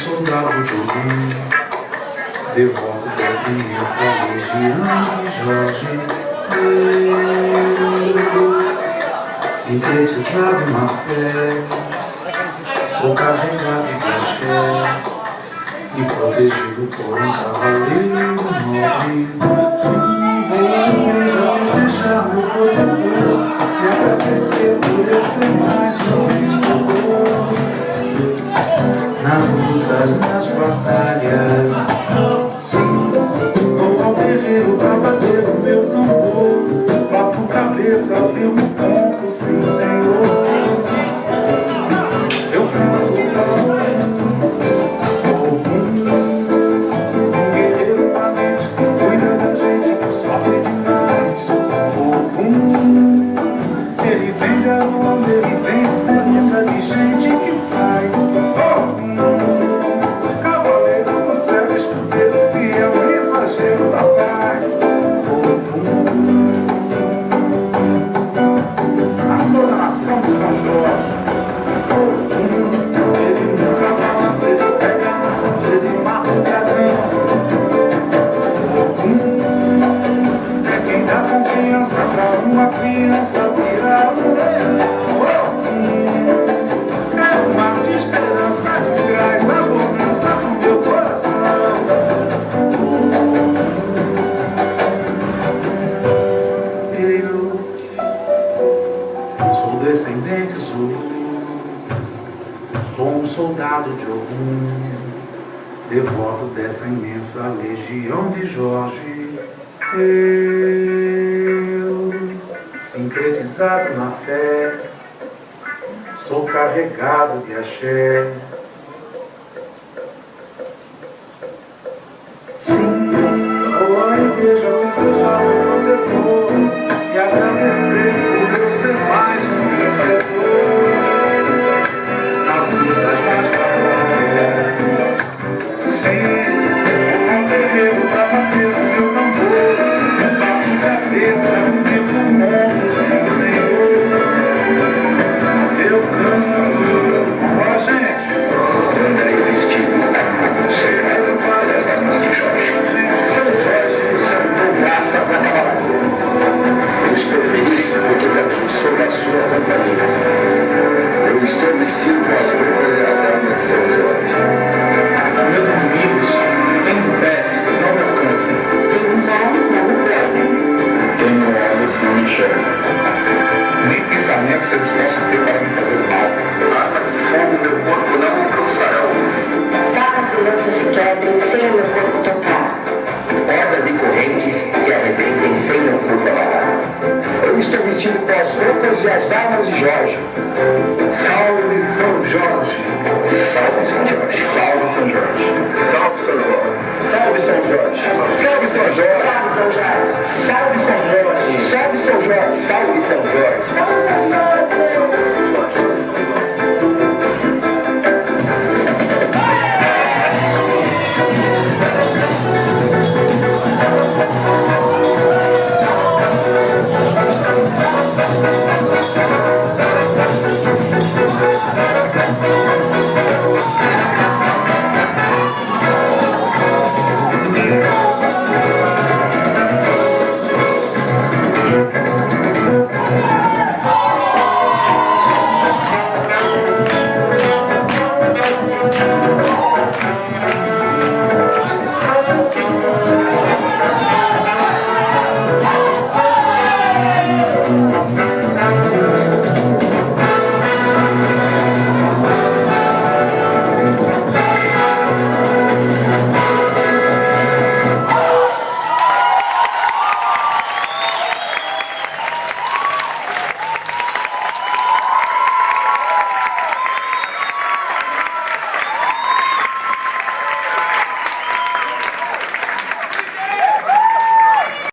soldado de algum, devoto dessa imensa legião de Jorge, sintetizado na fé, sou carregado de axé e protegido por um cavaleiro nobre. Sim, vou deixar meu protetor e agradecer por eu ser mais um vencedor. Nas lutas, nas batalhas, sim, vou ao terreiro pra bater o meu tambor, bato cabeça, firmo ponto, sim, Senhor. Eu canto pra sou um guerreiro valente que cuida da gente que sofre demais. Ele vem garoando, ele vem esperança de gente que faz. Cavaleiro do céu, escudeiro fiel, mensageiro da paz. A toda nação de São Jorge. Ele nunca balança, ele pega na lança, ele mata o dragão. É quem dá confiança pra uma criança virar um leão. É um mar de esperança que traz a bonança pro meu coração. Eu sou descendente Zulu, sou um soldado de Ogum, devoto dessa imensa legião de Jorge. Eu, sincretizado na fé, sou carregado de axé